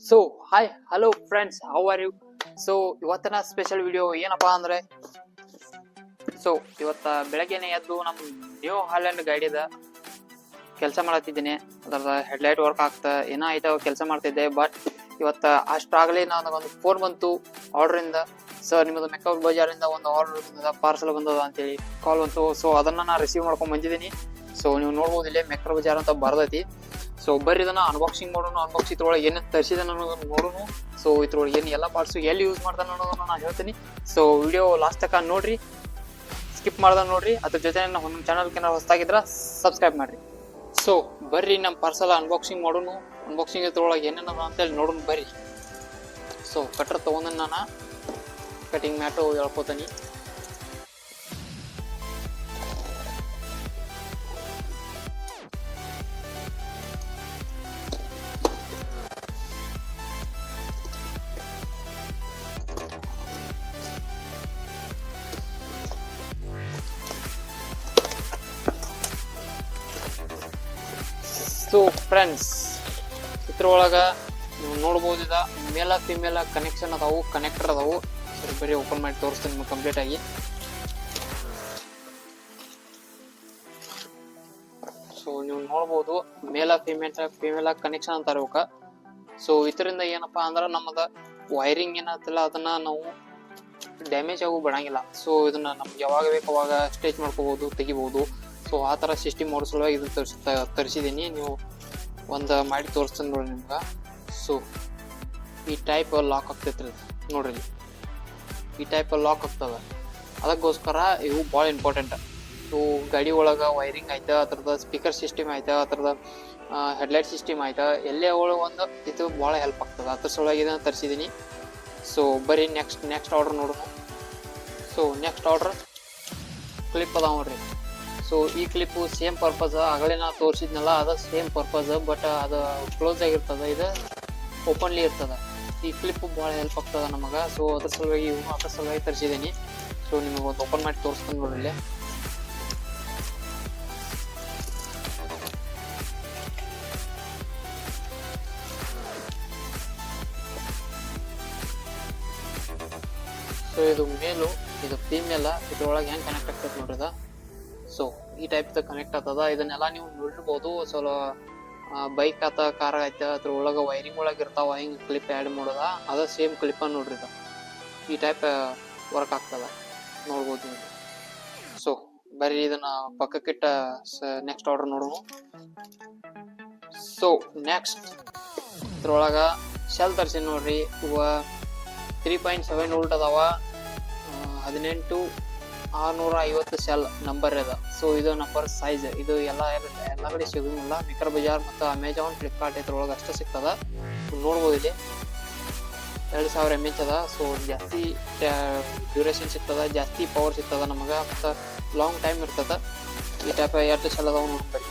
So hi hello friends, how are you? So ಇವತ್ತಿನ special video ಏನಪ್ಪಾ ಅಂದ್ರೆ, so ಇವತ್ತ ಬೆಳಗ್ಗೆನೆ ಎದ್ದು ನಮ್ಮ ನ್ಯೂ ಹಾಲೆಂಡ್ ಗಾಡಿದ ಕೆಲಸ ಮಾಡತ್ತಿದ್ದೀನಿ. ಅದರ ಹೆಡ್ಲೈಟ್ ವರ್ಕ್ ಆಗ್ತಾ ಏನೋ ಆಯ್ತಾ ಕೆಲಸ ಮಾಡ್ತಿದ್ದೆ. ಬಟ್ ಇವತ್ತ ಅಷ್ಟಾಗಲೇ ನನಗೊಂದು ಫೋನ್ ಬಂತು ಆರ್ಡರಿಂದ. ಸರ್, ನಿಮ್ಮದು ಮೆಕೌಟ್ ಬಜಾರಿಂದ ಒಂದು ಆರ್ಡರ್ ಪಾರ್ಸಲ್ ಬಂದದ ಅಂತೇಳಿ ಕಾಲ್ ಬಂತು. ಸೊ ಅದನ್ನ ನಾನು ರಿಸೀವ್ ಮಾಡ್ಕೊಂಡ್ ಬಂದಿದ್ದೀನಿ. ಸೊ ನೀವು ನೋಡ್ಬೋದು ಇಲ್ಲೇ ಮೆಕ್ರೋ ಬಜಾರ್ ಅಂತ ಬರ್ತೈತಿ. ಸೊ ಬರ್ರಿ ಇದನ್ನ ಅನ್ಬಾಕ್ಸಿಂಗ್ ಮಾಡೋಣ. ಅನ್ಬಾಕ್ಸ್ ಇದ್ರೊಳಗೆ ಏನೇನು ತರಿಸಿದೆ ಅನ್ನೋದನ್ನ ನೋಡೋಣ. ಸೊ ಇದ್ರೊಳಗೆ ಏನು ಎಲ್ಲ ಪಾರ್ಟ್ಸು ಎಲ್ಲಿ ಯೂಸ್ ಮಾಡ್ತಾನೆ ಅನ್ನೋದನ್ನ ನಾನು ಹೇಳ್ತೀನಿ. ಸೊ ವಿಡಿಯೋ ಲಾಸ್ಟ್ ತನಕ ನೋಡ್ರಿ, ಸ್ಕಿಪ್ ಮಾಡ್ದ ನೋಡ್ರಿ. ಅದ್ರ ಜೊತೆ ನಮ್ಮ ಚಾನಲ್ಗೆ ಏನಾರು ಹೊಸದಾಗಿದ್ರ ಸಬ್ಸ್ಕ್ರೈಬ್ ಮಾಡ್ರಿ. ಸೊ ಬರ್ರಿ ನಮ್ಮ ಪಾರ್ಸಲ್ ಅನ್ಬಾಕ್ಸಿಂಗ್ ಮಾಡೋಣ. ಅನ್ಬಾಕ್ಸಿಂಗ್ ಇದ್ರೊಳಗೆ ಏನೇನದ ಅಂತೇಳಿ ನೋಡೋಣ ಬರ್ರಿ. ಸೊ ಕಟ್ರ ತೊಗೊಂಡ ನಾನು ಕಟಿಂಗ್ ಮ್ಯಾಟು ಹೇಳ್ಕೊತೀನಿ. ಸೊ ಫ್ರೆಂಡ್ಸ್, ಇದ್ರೊಳಗೆ ನೀವು ನೋಡ್ಬೋದು, ಇದ ಮೇಲ ಫಿಮೇಲ ಕನೆಕ್ಷನ್ ಅದಾವು, ಕನೆಕ್ಟರ್ ಅದಾವು. ಸರಿ ಬರೀ ಓಪನ್ ಮಾಡಿ ತೋರಿಸ್ತೀನಿ ನಿಮ್ಗೆ ಕಂಪ್ಲೀಟ್ ಆಗಿ. ಸೊ ನೀವು ನೋಡ್ಬೋದು ಮೇಲ ಫಿಮೇಲ ಕನೆಕ್ಷನ್ ಅಂತಾರೆ ಇವಕ್ಕ. ಸೊ ಇದರಿಂದ ಏನಪ್ಪಾ ಅಂದ್ರೆ ನಮ್ಮದ ವೈರಿಂಗ್ ಏನತ್ತಲ್ಲ ಅದನ್ನ ನಾವು ಡ್ಯಾಮೇಜ್ ಆಗು ಬಿಡಂಗಿಲ್ಲ. ಸೊ ಇದನ್ನ ನಮ್ಗೆ ಯಾವಾಗ ಬೇಕು ಅವಾಗ ಸ್ಟೇಜ್ ಮಾಡ್ಕೋಬಹುದು, ತೆಗಿಬಹುದು. ಸೊ ಆ ಥರ ಸಿಸ್ಟಮ್ ಮಾಡೋ ಸಲುವಾಗಿ ಇದು ತರಿಸಿದ್ದೀನಿ. ನೀವು ಒಂದು ಮಾಡಿ ತೋರಿಸ್ತೀನಿ ನೋಡಿ ನಿಮ್ಗೆ. ಸೊ ಈ ಟೈಪ್ ಲಾಕ್ ಆಗ್ತೈತ್ರಿ ನೋಡ್ರಿ, ಈ ಟೈಪ್ ಲಾಕ್ ಆಗ್ತದ. ಅದಕ್ಕೋಸ್ಕರ ಇವು ಭಾಳ ಇಂಪಾರ್ಟೆಂಟ್. ಇವು ಗಾಡಿ ಒಳಗೆ ವೈರಿಂಗ್ ಆಯ್ತು, ಅದ್ರದ್ದು ಸ್ಪೀಕರ್ ಸಿಸ್ಟಮ್ ಆಯ್ತು, ಅದ್ರದ್ದು ಹೆಡ್ಲೈಟ್ ಸಿಸ್ಟಮ್ ಆಯ್ತು, ಎಲ್ಲೇ ಒಳಗೆ ಒಂದು ಇದು ಭಾಳ ಹೆಲ್ಪ್ ಆಗ್ತದೆ. ಅದ್ರ ಸಲುವಾಗಿ ಇದನ್ನು ತರಿಸಿದ್ದೀನಿ. ಸೊ ಬರೀ ನೆಕ್ಸ್ಟ್ ಆರ್ಡರ್ ನೋಡೋಣ. ಸೊ ನೆಕ್ಸ್ಟ್ ಆರ್ಡರ್ ಕ್ಲಿಪ್ ಅದಾವ ನೋಡ್ರಿ. ಸೊ ಈ ಕ್ಲಿಪ್ಪು ಸೇಮ್ ಪರ್ಪಸ್, ಆಗಲೇ ನಾ ತೋರಿಸಿದ್ನಲ್ಲ ಅದು ಸೇಮ್ ಪರ್ಪಸ್. ಬಟ್ ಅದು ಕ್ಲೋಸ್ ಆಗಿರ್ತದೆ, ಇದು ಓಪನ್ಲಿ ಇರ್ತದೆ. ಈ ಕ್ಲಿಪ್ಪು ಭಾಳ ಹೆಲ್ಪ್ ಆಗ್ತದೆ ನಮಗೆ. ಸೊ ಅದ್ರ ಸಲುವಾಗಿ ಅದ್ರ ಸಲುವಾಗಿ ತರಿಸಿದ್ದೀನಿ. ಸೊ ನಿಮಗೆ ಒಂದು ಓಪನ್ ಮಾಡಿ ತೋರಿಸ್ತೀನಿ ನೋಡ್ರಿ. ಸೊ ಇದು ಮೇಲು, ಇದು ಫೀಮೇಲ. ಇದ್ರೊಳಗೆ ಹೆಂಗೆ ಕನೆಕ್ಟ್ ಆಗ್ತದೆ ನೋಡ್ರಿ ಅದ. ಸೊ ಈ ಟೈಪ್ ಕನೆಕ್ಟ್ ಆಗ್ತದ. ಇದನ್ನೆಲ್ಲ ನೀವು ನೋಡಿರ್ಬೋದು. ಸ್ವಲ್ಪ ಬೈಕ್ ಆತ, ಕಾರ್ ಆಯ್ತ, ಅದ್ರ ಒಳಗೆ ವೈರಿಂಗ್ ಒಳಗೆ ಇರ್ತಾವ, ಹಿಂಗೆ ಕ್ಲಿಪ್ ಆ್ಯಡ್ ಮಾಡೋದ. ಅದ ಸೇಮ್ ಕ್ಲಿಪ್ ನೋಡ್ರಿ ಇದು. ಈ ಟೈಪ್ ವರ್ಕ್ ಆಗ್ತದ ನೋಡ್ಬೋದು ನೀವು. ಸೊ ಬರೀ ಇದನ್ನ ಪಕ್ಕಕ್ಕಿಟ್ಟ ನೆಕ್ಸ್ಟ್ ಆರ್ಡರ್ ನೋಡೋಣ. ಸೊ ನೆಕ್ಸ್ಟ್ ಇದ್ರೊಳಗೆ ಶೆಲ್ ತರಿಸಿ ನೋಡ್ರಿ. ಇವ 3.7 ವೋಲ್ಟ್ ಅದಾವ, 18650 ಸೆಲ್ ನಂಬರ್ ಅದ. ಸೊ ಇದು ನಂಬರ್ ಸೈಜ್ ಇದು ಎಲ್ಲ ಕಡೆ ಸಿಗೋಂಗಿಲ್ಲ. ಮೆಕ್ರೋ ಬಜಾರ್ ಮತ್ತು ಅಮೆಜಾನ್, ಫ್ಲಿಪ್ಕಾರ್ಟ್ ಇದ್ರೊಳಗೆ ಅಷ್ಟೇ ಸಿಗ್ತದ. ನೋಡ್ಬೋದು ಇಲ್ಲಿ 2000 mAh ಅದ. ಸೊ ಜಾಸ್ತಿ ಡ್ಯೂರೇಷನ್ ಸಿಗ್ತದ, ಜಾಸ್ತಿ ಪವರ್ ಸಿಗ್ತದ ನಮಗೆ, ಮತ್ತು ಲಾಂಗ್ ಟೈಮ್ ಇರ್ತದ. ಈ ಟೈಪ್ 2 ಸೆಲ್ ಅದಾವ ನೋಡ್ಬೇಕು.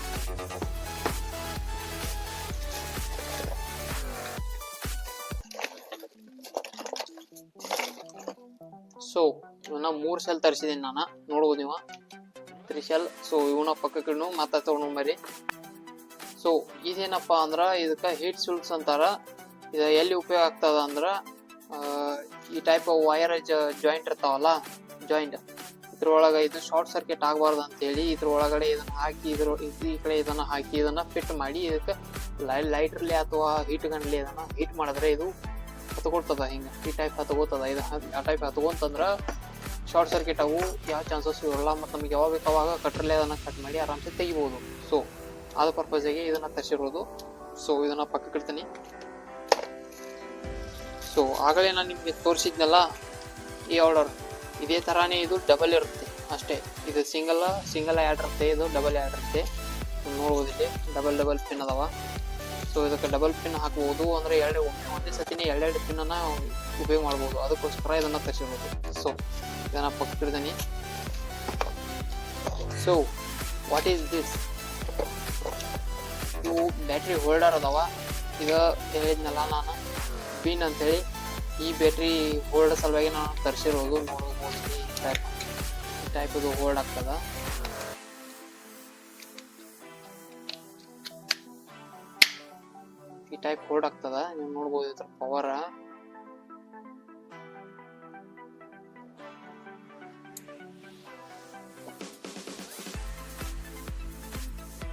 ಸೊ ಇವನ್ನ 3 ಸೆಲ್ ತರಿಸಿದ್ದೀನಿ ನಾನು, ನೋಡ್ಬೋದು ನೀವು 3 ಸೆಲ್. ಸೊ ಇವನ್ನ ಪಕ್ಕಕ್ಕೆ ಮತ್ತೆ ತಗೊಂಡು ಮರಿ. ಸೊ ಇದೇನಪ್ಪ ಅಂದ್ರೆ ಇದಕ್ಕೆ ಹೀಟ್ ಶಿಲ್ಡ್ಸ್ ಅಂತಾರ. ಇದು ಎಲ್ಲಿ ಉಪಯೋಗ ಆಗ್ತದ ಅಂದ್ರೆ, ಈ ಟೈಪ್ ವೈರ್ ಜಾಯಿಂಟ್ ಇರ್ತಾವಲ್ಲ, ಜಾಯಿಂಟ್ ಇದ್ರೊಳಗೆ ಇದು ಶಾರ್ಟ್ ಸರ್ಕ್ಯೂಟ್ ಆಗಬಾರ್ದು ಅಂತೇಳಿ ಇದ್ರ ಒಳಗಡೆ ಇದನ್ನ ಹಾಕಿ, ಈ ಕಡೆ ಇದನ್ನ ಹಾಕಿ ಇದನ್ನ ಫಿಟ್ ಮಾಡಿ ಇದಕ್ಕೆ ಲೈಟ್ರಲ್ಲಿ ಅಥವಾ ಹೀಟ್ ಗಂಡ್ಲಿ ಇದನ್ನ ಹೀಟ್ ಮಾಡಿದ್ರೆ ಇದು ಹತ್ಕೊಳ್ತದ. ಹಿಂಗೆ ಈ ಟೈಪ್ ಹತ್ಕೋತದ. ಇದು ಆ ಟೈಪ್ ಹತ್ಕೊಂತಂದ್ರೆ ಶಾರ್ಟ್ ಸರ್ಕ್ಯೂಟ್ ಅವು ಯಾವ ಚಾನ್ಸಸ್ ಇರೋಲ್ಲ. ಮತ್ತು ನಮ್ಗೆ ಯಾವಾಗ ಬೇಕು ಅವಾಗ ಕಟ್ರಲ್ಲೇ ಅದನ್ನು ಕಟ್ ಮಾಡಿ ಆರಾಮ್ಸೆ ತೆಗಿಬೋದು. ಸೊ ಅದು ಪರ್ಪಸ್ಗೆ ಇದನ್ನು ತರಿಸಿರೋದು. ಸೊ ಇದನ್ನು ಪಕ್ಕಕ್ಕೆ ಇಡ್ತೀನಿ. ಸೊ ಆಗಲೇ ನಾನು ನಿಮಗೆ ತೋರಿಸಿದ್ನಲ್ಲ ಈ ಆರ್ಡರ್, ಇದೇ ಥರನೇ ಇದು ಡಬಲ್ ಇರುತ್ತೆ ಅಷ್ಟೇ. ಇದು ಸಿಂಗಲ್ ಆ್ಯಡ್ ಇರುತ್ತೆ, ಇದು ಡಬಲ್ ಆ್ಯಡ್ ಇರುತ್ತೆ. ನೋಡ್ಬೋದು ಇಲ್ಲಿ ಡಬಲ್ ಪಿನ್ ಅದಾವ. ಸೊ ಇದಕ್ಕೆ ಡಬಲ್ ಪಿನ್ ಹಾಕ್ಬೋದು, ಅಂದರೆ ಒಂದೇ ಸತಿನೇ 2 ಪಿನ್ನನ್ನು ಉಪಯೋಗ ಮಾಡ್ಬೋದು. ಅದಕ್ಕೋಸ್ಕರ ಇದನ್ನು ತರಿಸಿರೋದು. ಸೊ ಇದನ್ನು ಪಕ್ಕಿಡ್ತೀನಿ. So what is this? ಇವು ಬ್ಯಾಟ್ರಿ ಹೋಲ್ಡರ್ ಅದಾವ. ಇದು ಹೇಳಿದ್ನಲ್ಲ ನಾನು ಪಿನ್ ಅಂತೇಳಿ, ಈ ಬ್ಯಾಟ್ರಿ ಹೋಲ್ಡರ್ ಸಲುವಾಗಿ ನಾನು ತರಿಸಿರೋದು. ನೋಡ್ಬೋದು ಈ ಟೈಪ್ ಇದು ಹೋಲ್ಡ್ ಆಗ್ತದ. ಈ ಟೈಪ್ ಹೋಲ್ಡ್ ಆಗ್ತದ. ನೀವು ನೋಡ್ಬೋದು ಇದ್ರ ಪವರ್.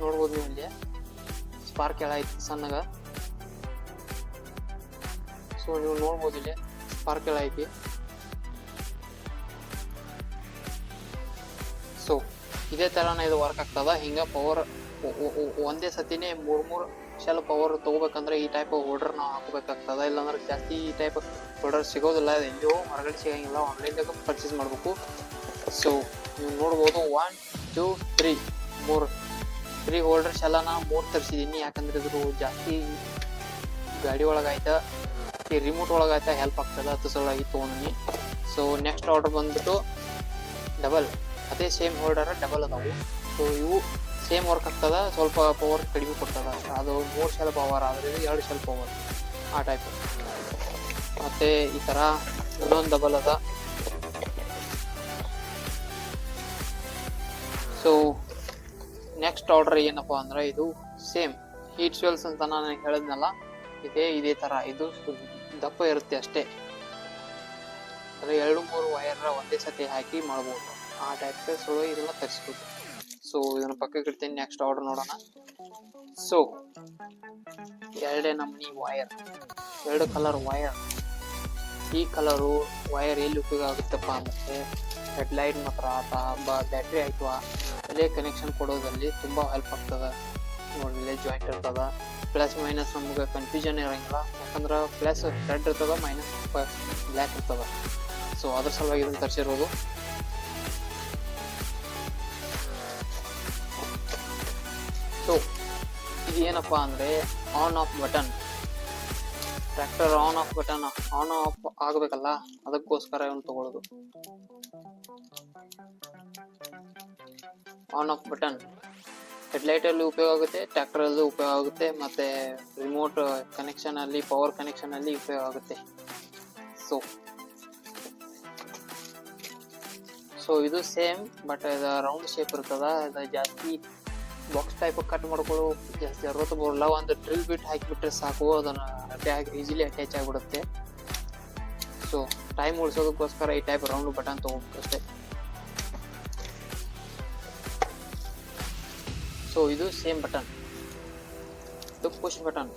ನೋಡ್ಬೋದು ನೀವು ಇಲ್ಲಿ ಸ್ಪಾರ್ಕ್ ಎಳಾಯ್ತು ಸಣ್ಣಗ. ಸೊ ನೀವು ನೋಡ್ಬೋದು ಇಲ್ಲಿ ಸ್ಪಾರ್ಕ್ ಎಳಾಯ್ತಿ. ಸೊ ಇದೇ ತರನ ಇದು ವರ್ಕ್ ಆಗ್ತದ. ಹಿಂಗ ಪವರ್ ಒಂದೇ ಸತಿನೇ ಮೂರ್ ಶೆಲ್ ಪವರ್ ತಗೋಬೇಕಂದ್ರೆ ಈ ಟೈಪ್ ಹೋಲ್ಡರ್ ನಾವು ಹಾಕೋಬೇಕಾಗ್ತದ. ಇಲ್ಲಾಂದ್ರೆ ಜಾಸ್ತಿ ಈ ಟೈಪ್ ಹೋಲ್ಡರ್ ಸಿಗೋದಿಲ್ಲ, ಎಲ್ಲಿಯೋ ಹೊರಗಡೆ ಸಿಗಂಗಿಲ್ಲ, ಆನ್ಲೈನ್ದಾಗ ಪರ್ಚೇಸ್ ಮಾಡ್ಬೇಕು. ಸೊ ನೀವು ನೋಡ್ಬೋದು 1 2 3 3 ಹೋಲ್ಡರ್ಸ್ ಎಲ್ಲ ನಾ 3 ತರಿಸಿದೀನಿ. ಯಾಕಂದ್ರೆ ಇದ್ರ ಜಾಸ್ತಿ ಗಾಡಿ ಒಳಗಾಯ್ತಾ ಈ ರಿಮೋಟ್ ಒಳಗಾಯ್ತಾ ಹೆಲ್ಪ್ ಆಗ್ತದ, ಅದು ಸಲುವಾಗಿ ತೊಗೊಂಡಿನಿ. ಸೊ ನೆಕ್ಸ್ಟ್ ಆರ್ಡರ್ ಬಂದ್ಬಿಟ್ಟು ಡಬಲ್, ಅದೇ ಸೇಮ್ ಹೋಲ್ಡರ್ ಡಬಲ್ ಅದಾವು. ಸೊ ಇವು ಸೇಮ್ ವರ್ಕ್ ಆಗ್ತದ, ಸ್ವಲ್ಪ ಪವರ್ ಕಡಿಮೆ ಕೊಡ್ತದ. ಅದು 3 ಶೆಲ್ ಪವರ್ ಆದರೆ 2 ಶೆಲ್ ಪವರ್ ಆ ಟೈಪ್. ಮತ್ತೆ ಈ ತರ ಇನ್ನೊಂದು ಡಬಲ್ ಅದ. ಸೊ ನೆಕ್ಸ್ಟ್ ಆರ್ಡರ್ ಏನಪ್ಪಾ ಅಂದ್ರೆ ಇದು ಸೇಮ್ ಹೀಟ್ ಸ್ವೆಲ್ಸ್ ಅಂತ ನಾನು ಹೇಳಿದ್ನಲ್ಲ, ಇದೇ ತರ ಇದು ದಪ್ಪ ಇರುತ್ತೆ ಅಷ್ಟೇ. ಅಂದ್ರೆ 2-3 ವೈರ್ ಒಂದೇ ಸತಿ ಹಾಕಿ ಮಾಡ್ಬೋದು ಆ ಟೈಪ್. ಸೊ ಇದನ್ನ ತರಿಸ್ಬೋದು. ಸೊ ಇದನ್ನ ಪಕ್ಕಕ್ಕೆ ಇಡ್ತೀನಿ. ನೆಕ್ಸ್ಟ್ ಆರ್ಡರ್ ನೋಡೋಣ. ಸೊ 2 ನಮೂನಿ ವೈರ್, 2 ಕಲರ್ ವೈರ್. ಈ ಕಲರು ವೈರ್ ಎಲ್ಲಿ ಉಪಯೋಗ ಆಗುತ್ತಪ್ಪ ಅಂದ್ರೆ ಹೆಡ್ಲೈಟ್ ಮಾತ್ರ ಬ್ಯಾಟ್ರಿ ಆಯ್ತು ಅಲ್ಲೇ ಕನೆಕ್ಷನ್ ಕೊಡೋದ್ರಲ್ಲಿ ತುಂಬಾ ಹೆಲ್ಪ್ ಆಗ್ತದ. ನೋಡಿ ಇಲ್ಲೇ ಜಾಯಿಂಟ್ ಇರ್ತದ. ಪ್ಲಸ್ ಮೈನಸ್ ನಮ್ಗೆ ಕನ್ಫ್ಯೂಷನ್ ಇರಂಗಿಲ್ಲ, ಯಾಕಂದ್ರೆ ಪ್ಲಸ್ ರೆಡ್ ಇರ್ತದ, ಮೈನಸ್ ಬ್ಲ್ಯಾಕ್ ಇರ್ತದ. ಸೊ ಅದ್ರ ಸಲುವಾಗಿ ಇದನ್ನ ತರಿಸಿರೋದು. ಸೊ ಇದು ಏನಪ್ಪಾ ಅಂದ್ರೆ on off button. Tractor on off button on off ಆಗಬೇಕಲ್ಲ, ಅದಕ್ಕೋಸ್ಕರ ಇವನು ತಗೊಳ್ಳೋದು. ಆನ್ ಆಫ್ ಬಟನ್ ಹೆಡ್ಲೈಟ್ ಅಲ್ಲಿ ಉಪಯೋಗ ಆಗುತ್ತೆ, ಟ್ರ್ಯಾಕ್ಟರ್ ಅಲ್ಲಿ ಉಪಯೋಗ ಆಗುತ್ತೆ, ಮತ್ತೆ ರಿಮೋಟ್ ಕನೆಕ್ಷನ್ ಅಲ್ಲಿ, ಪವರ್ ಕನೆಕ್ಷನ್ ಅಲ್ಲಿ ಉಪಯೋಗ ಆಗುತ್ತೆ. ಸೊ ಇದು ಸೇಮ್, ಬಟ್ ಇದು ರೌಂಡ್ ಶೇಪ್ ಇರ್ತದ. ಇದು ಜಾಸ್ತಿ ಬಾಕ್ಸ್ ಟೈಪ್ ಕಟ್ ಮಾಡ್ಕೊಳ್ಳೋ ಜಾಸ್ತಿ ಅರ್ವತ್ತು ಬರೋಲ್ಲ. ಒಂದು ಡ್ರಿಲ್ ಬಿಟ್ ಹಾಕಿಬಿಟ್ರೆ ಸಾಕು, ಅದನ್ನ ಈಸಿಲಿ ಅಟ್ಯಾಚ್ ಆಗಿಬಿಡುತ್ತೆ. ಸೊ ಟೈಮ್ ಉಳಿಸೋದಕ್ಕೋಸ್ಕರ ಈ ಟೈಪ್ ರೌಂಡ್ ಬಟನ್ ತಗೋಬೇಕಷ್ಟೇ. ಸೊ ಇದು ಸೇಮ್ ಬಟನ್, ಇದು ಪುಷ್ ಬಟನ್.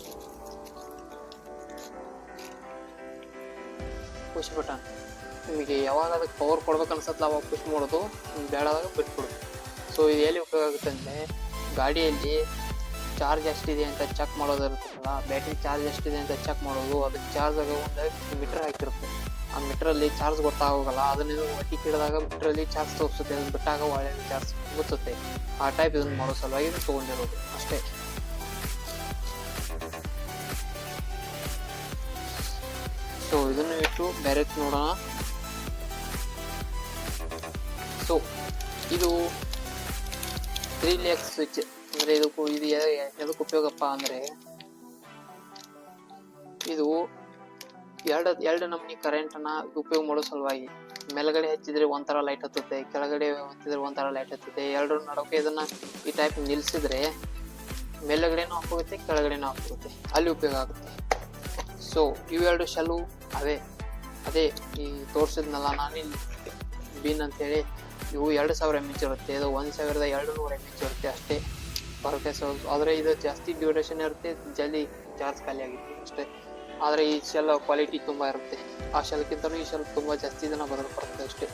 ನಿಮಗೆ ಯಾವಾಗ ಅದಕ್ಕೆ ಪವರ್ ಕೊಡ್ಬೇಕು ಅನ್ಸತ್ತಲ್ಲ ಅವಾಗ ಪುಷ್ ಮಾಡೋದು, ಬೇಡಾದಾಗ ಬಿಟ್ಬಿಡೋದು. ಸೊ ಇದು ಎಲ್ಲಿ ಉಪಯೋಗ ಆಗುತ್ತೆ ಅಂದರೆ ಗಾಡಿಯಲ್ಲಿ ಚಾರ್ಜ್ ಎಷ್ಟಿದೆ ಅಂತ ಚೆಕ್ ಮಾಡೋದು ಇರುತ್ತಲ್ಲ, ಬ್ಯಾಟ್ರಿ ಚಾರ್ಜ್ ಎಷ್ಟಿದೆ ಅಂತ ಚೆಕ್ ಮಾಡೋದು. ಅದಕ್ಕೆ ಚಾರ್ಜ್ ಆಗ ಒಂದು ಮೀಟರ್ ಹಾಕಿರುತ್ತೆ. ಆ ಮೀಟ್ರಲ್ಲಿ ಚಾರ್ಜ್ ಗೊತ್ತಾಗೋಗಲ್ಲ, ಅದನ್ನ ಒಟ್ಟಿ ಕಿಡಿದಾಗ ಮೀಟ್ರಲ್ಲಿ ಚಾರ್ಜ್ ತೋರಿಸುತ್ತೆ, ಅದನ್ನ ಬಿಟ್ಟಾಗ ಒಳ್ಳೆ ಚಾರ್ಜ್ ಗೊತ್ತುತ್ತೆ. ಆ ಟೈಪ್ ಇದನ್ನು ಮಾಡೋ ಸಲುವಾಗಿ ಇದನ್ನು ತೊಗೊಂಡಿರೋದು ಅಷ್ಟೇ. ಸೊ ಇದನ್ನು ಇಟ್ಟು ಬೇರೆ ನೋಡೋಣ. ಸೊ ಇದು 3 ಲೇಯರ್ ಸ್ವಿಚ್. ಅಂದ್ರೆ ಇದು ಎದಕ್ಕೆ ಉಪಯೋಗಪ್ಪ ಅಂದ್ರೆ ಇದು ಎರಡು ನಮೂನಿ ಕರೆಂಟ್ ನ ಉಪಯೋಗ ಮಾಡೋ ಸಲುವಾಗಿ. ಮೇಲ್ಗಡೆ ಹಚ್ಚಿದ್ರೆ ಒಂಥರ ಲೈಟ್ ಹತ್ತುತ್ತೆ, ಕೆಳಗಡೆ ಹಚ್ಚಿದ್ರೆ ಒಂಥರ ಲೈಟ್ ಹತ್ತುತ್ತೆ. ಎರಡರ ನಡುವೆ ಇದನ್ನ ಈ ಟೈಪ್ ನಿಲ್ಸಿದ್ರೆ ಮೇಲ್ಗಡೆನೂ ಆಫ್ ಆಗುತ್ತೆ, ಕೆಳಗಡೆನೂ ಆಫ್ ಆಗುತ್ತೆ, ಅಲ್ಲಿ ಉಪಯೋಗ ಆಗುತ್ತೆ. ಸೊ ಇವೆರಡು ಶೆಲ್ಲು ಅದೇ ಈ ತೋರಿಸಿದ್ನಲ್ಲ ನಾನು ಇಲ್ಲಿ ಬಿನ್ ಅಂತೇಳಿ, ಇವು 2000 mAh ಇರುತ್ತೆ, ಇದು 1200 mAh ಇರುತ್ತೆ ಅಷ್ಟೇ ಬರುತ್ತೆ. ಸೊ ಆದರೆ ಇದು ಜಾಸ್ತಿ ಡ್ಯೂರೇಷನ್ ಇರುತ್ತೆ, ಜಲ್ದಿ ಚಾರ್ಜ್ ಖಾಲಿ ಆಗುತ್ತೆ ಅಷ್ಟೇ. ಆದರೆ ಈ ಶೆಲ್ ಕ್ವಾಲಿಟಿ ತುಂಬ ಇರುತ್ತೆ, ಆ ಶೆಲ್ಗಿಂತಲೂ ಈ ಶೆಲ್ ತುಂಬ ಜಾಸ್ತಿ ದಿನ ಬರುತ್ತೆ ಅಷ್ಟೇ.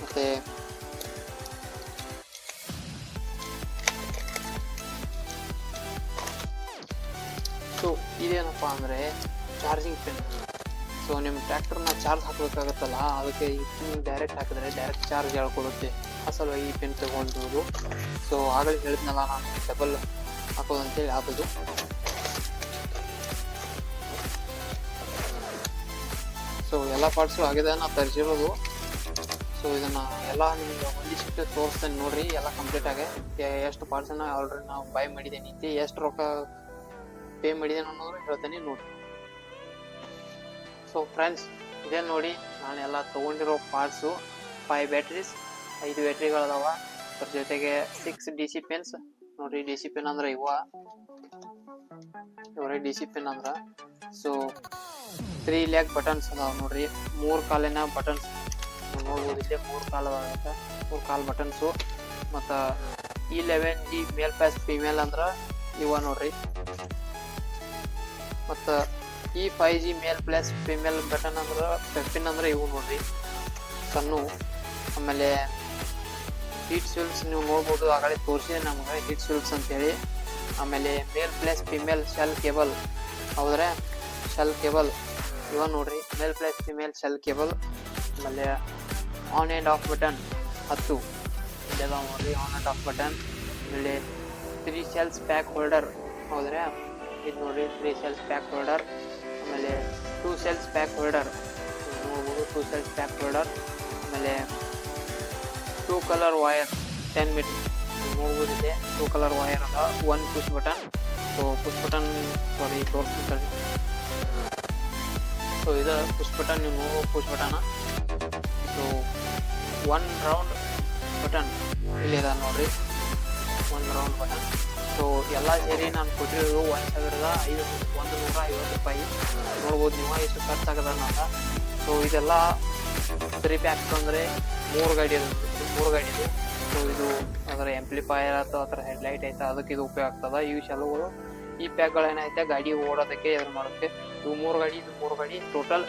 ಮತ್ತೆ ಸೊ ಇದೇನಪ್ಪ ಅಂದರೆ ಚಾರ್ಜಿಂಗ್ ಪಿನ್. ಸೊ ನಿಮ್ಮ ಟ್ರ್ಯಾಕ್ಟರ್ನ ಚಾರ್ಜ್ ಹಾಕಬೇಕಾಗತ್ತಲ್ಲ, ಅದಕ್ಕೆ ಈ ಪಿನ್ ಡೈರೆಕ್ಟ್ ಹಾಕಿದ್ರೆ ಡೈರೆಕ್ಟ್ ಚಾರ್ಜ್ ಹೇಳ್ಕೊಡುತ್ತೆ. ಆ ಸಲುವಾಗಿ ಈ ಪಿನ್ ತಗೊಂಡಿರೋದು. ಸೊ ಆಗಲೇ ಹೇಳಿದ್ನಲ್ಲ ನಾನು ಡಬಲ್ ಹಾಕೋದಂತೇಳಿ ಆಗೋದು. ಸೊ ಎಲ್ಲ ಪಾರ್ಟ್ಸು ಆಗಿದೆ ನಾವು ತರಿಸಿರೋದು. ಸೊ ಇದನ್ನು ಎಲ್ಲ ನಿಮಗೆ ಒಂದಿಷ್ಟು ತೋರಿಸ್ತೇನೆ ನೋಡಿರಿ, ಎಲ್ಲ ಕಂಪ್ಲೀಟ್ ಆಗಿ ಎಷ್ಟು ಪಾರ್ಟ್ಸನ್ನು ಆಲ್ರೆಡಿ ನಾವು ಬೈ ಮಾಡಿದ್ದೇನೆ, ಎಷ್ಟು ರೊಕ್ಕ ಪೇ ಮಾಡಿದ್ದೇನೆ ಅನ್ನೋದು ಹೇಳ್ತೇನೆ ನೋಡಿ. ಸೊ ಫ್ರೆಂಡ್ಸ್ ಇದೇ ನೋಡಿ ನಾನು ಎಲ್ಲ ತೊಗೊಂಡಿರೋ ಪಾರ್ಟ್ಸು. 5 ಬ್ಯಾಟ್ರೀಸ್, 5 ಬ್ಯಾಟ್ರಿಗಳದಾವ, ಅದ್ರ ಜೊತೆಗೆ 6 DC ಪಿನ್ಸ್. ನೋಡಿರಿ DC ಪಿನ್ ಅಂದ್ರೆ ಇವು ನೋಡ್ರಿ ಡಿ ಸಿ ಪಿನ್ ಅಂದ್ರ ಸೊ 3 leg ಬಟನ್ಸ್ ಅದಾವ ನೋಡ್ರಿ 3 ಕಾಲಿನ ಬಟನ್ಸ್ ನೋಡ್ಬೋದು ಇಲ್ಲಿ 3 ಕಾಲ್ ಬಟನ್ಸು ಮತ್ತು E11G ಮೇಲ್ ಪ್ಲಸ್ ಫಿಮೇಲ್ ಅಂದ್ರ ಇವ ನೋಡ್ರಿ ಮತ್ತು E5G ಮೇಲ್ ಪ್ಲಸ್ ಫಿಮೇಲ್ ಬಟನ್ ಅಂದ್ರ ಪಿನ್ ಅಂದ್ರ ಇವು ನೋಡ್ರಿ ಸಣ್ಣ ಆಮೇಲೆ ಹೀಟ್ ಸ್ವಿಲ್ಸ್ ನೀವು ನೋಡ್ಬೋದು ಆಗಲೇ ತೋರಿಸಿದೆ ನಮಗೆ ಹೀಟ್ ಸ್ವಿಲ್ಸ್ ಅಂತೇಳಿ ಆಮೇಲೆ ಮೇಲ್ ಪ್ಲಸ್ ಫಿಮೇಲ್ ಶೆಲ್ ಕೇಬಲ್ ಹೌದ್ರೆ ಶೆಲ್ ಕೇಬಲ್ ಇವ ನೋಡ್ರಿ ಮೇಲ್ ಪ್ಲಸ್ ಫಿಮೇಲ್ ಶೆಲ್ ಕೇಬಲ್ ಆಮೇಲೆ ಆನ್ ಆ್ಯಂಡ್ ಆಫ್ ಬಟನ್ 10 ಇದೆಲ್ಲ ನೋಡ್ರಿ ಆನ್ ಆ್ಯಂಡ್ ಆಫ್ ಬಟನ್ ಆಮೇಲೆ 3 ಸೆಲ್ಸ್ ಪ್ಯಾಕ್ ಹೋಲ್ಡರ್ ಹೌದ್ರೆ ಇದು ನೋಡ್ರಿ 3 ಸೆಲ್ಸ್ ಪ್ಯಾಕ್ ಹೋಲ್ಡರ್ ಆಮೇಲೆ 2 ಸೆಲ್ಸ್ ಪ್ಯಾಕ್ ಹೋಲ್ಡರ್ ನೋಡ್ಬೋದು 2 ಸೆಲ್ಸ್ ಪ್ಯಾಕ್ ಹೋಲ್ಡರ್ ಆಮೇಲೆ 2 ಕಲರ್ ವೈರ್ 10 ಮೀಟರ್ ನೋಡ್ಬೋದು ಇದೆ 2 ಕಲರ್ ವೈರ್ ಅದ 1 push button so push button ಸಾರಿ ತೋರಿಸ್ತಾರೆ ಸೊ ಇದು ಪುಷ್ ಬಟನ್ ನೀವು ನೋಡೋ push button so 1 round button ಇಲ್ಲಿದೆ ನೋಡ್ರಿ 1 ರೌಂಡ್ ಬಟನ್ ಸೊ ಎಲ್ಲ ಸೇರಿ ನಾನು ಕೊಟ್ಟಿರೋದು 1,150 ರೂಪಾಯಿ ನೋಡ್ಬೋದು ನೀವು ಎಷ್ಟು ಖರ್ಚಾಗದ ಅಂತ ಸೊ ಇದೆಲ್ಲ 3 ಪ್ಯಾಕ್ಸ್ ಅಂದರೆ 3 ಗಾಡಿ ಇದು ಸೊ ಇದು ಅದರ ಆಂಪ್ಲಿಫೈಯರ್ ಆಯ್ತು ಅದರ ಹೆಡ್ಲೈಟ್ ಆಯ್ತು ಅದಕ್ಕೆ ಇದು ಉಪಯೋಗ ಆಗ್ತದೆ ಇವು ಕೆಲವುಗಳು ಈ ಪ್ಯಾಕ್ಗಳೇನೈತೆ ಗಾಡಿ ಓಡೋದಕ್ಕೆ ಎದುರು ಮಾಡೋದಕ್ಕೆ ಇವು 3 ಗಾಡಿ ಟೋಟಲ್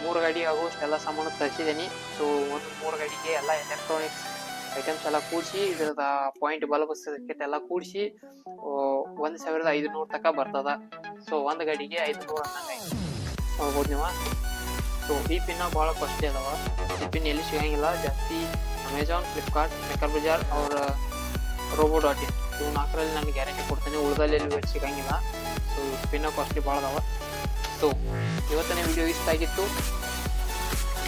3 ಗಾಡಿ ಆಗೋಷ್ಟು ಎಲ್ಲ ಸಾಮಾನು ತರಿಸಿದ್ದೀನಿ ಸೊ ಒಂದು 3 ಗಾಡಿಗೆ ಎಲ್ಲ ಎಲೆಕ್ಟ್ರಾನಿಕ್ಸ್ ಐಟಮ್ಸ್ ಎಲ್ಲ ಕೂಡಿಸಿ ಇದ್ರದ ಪಾಯಿಂಟ್ ಬಲ್ಬ್ ಸರ್ಕಿಟ್ ಎಲ್ಲ ಕೂಡಿಸಿ 1,500 ತನಕ ಬರ್ತದ ಸೊ ಒಂದು ಗಾಡಿಗೆ 500 ಅನ್ನಂಗೆ ನೋಡ್ಬೋದು ನೀವು ಸೊ ಈ ಪಿನ್ನ ಭಾಳ ಕಾಸ್ಟ್ಲಿ ಅದಾವ ಈ ಪಿನ್ ಎಲ್ಲಿ ಸಿಗಂಗಿಲ್ಲ ಜಾಸ್ತಿ ಅಮೆಝಾನ್ ಫ್ಲಿಪ್ಕಾರ್ಟ್ ಮೆಕರ್ ಬಜಾರ್ ಅವ್ರ ರೋಬೋ.in ಇವು 4ರಲ್ಲಿ ನಾನು ಗ್ಯಾರಂಟಿ ಕೊಡ್ತೀನಿ ಉಳಿದಲ್ಲಿ ಎಲ್ಲಿ ಸಿಗಂಗಿಲ್ಲ ಸೊ ಪಿನ್ನ ಕಾಸ್ಟ್ಲಿ ಭಾಳ ಅದಾವ ಸೊ ಇವತ್ತಿನ ವಿಡಿಯೋ ಇಷ್ಟ ಆಗಿತ್ತು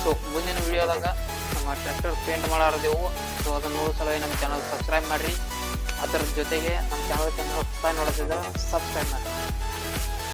ಸೊ ಮುಂದಿನ ವಿಡಿಯೋದಾಗ ನಮ್ಮ ಟ್ರ್ಯಾಕ್ಟರ್ ಪೇಂಟ್ ಮಾಡಾರದೆವು ಸೊ ಅದನ್ನು ನೋಡೋ ಸಲುವಾಗಿ ನಮ್ಮ ಚಾನಲ್ ಸಬ್ಸ್ಕ್ರೈಬ್ ಮಾಡಿರಿ ಅದರ ಜೊತೆಗೆ ನಮ್ಮ ಚಾನಲ್ ಹೊಸದಾಗಿ ನೋಡೋದಿದ್ರೆ ಸಬ್ಸ್ಕ್ರೈಬ್ ಮಾಡಿ